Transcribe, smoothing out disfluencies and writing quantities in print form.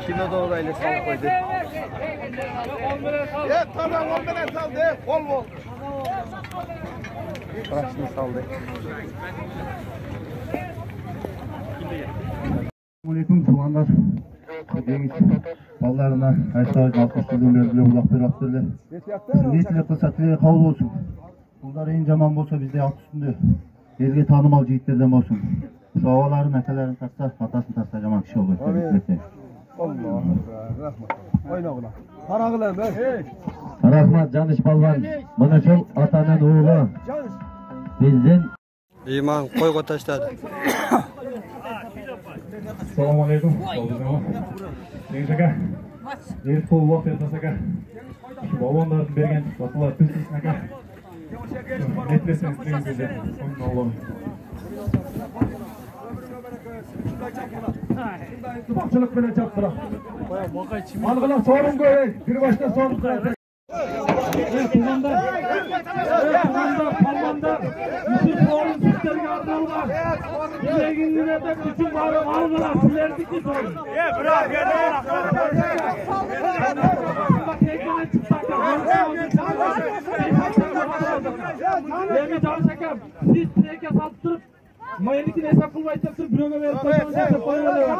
Kilo doğru aile sal koydu. Tamam 10 bine saldı. Bol. Bıraksın saldı. Aleyküm tuğanlar. Dengiz ballarına aşağı alkışladığım bile ulak bıraktırdı. Niyetine kısatlıya kavul olsun. Bunlar en caman olsa bizde alt üstünde. Ezge tanımal cihitlerden olsun. Şu havaların akelerini taksa, hatasını taksa caman kişi olur. Allah'ım rahmet. Oyna oğlan. Parağılar ben. Rahmat Canış Balvan. Bana çok atanın oğlu. Bizden. İman koy kotaşladı. Assalamu alaikum. Dengiz aka. Dengiz kol vaqt etmas aka. Shu bog'bonlarni bergan vaqtlar tinchlik aka. Netlesangiz Dengizda. Allohim. Tumoqchilik bilan chaqtirib. Malg'ilab so'rim qo'y. Bir boshdan so'rim qo'y. Palmanda Yusuf oğlum sizlerge arnavlar. Dileğinlerde bütün varı algılar. Sizlerdeki sorun. Bırak ya. Bak tekrar çıksak. Yemi çalışakam. Siz treke sattırıp Mayelikini hesap kılmayı çaktırıp. Büröme verip koymanızı hesap koymanızı.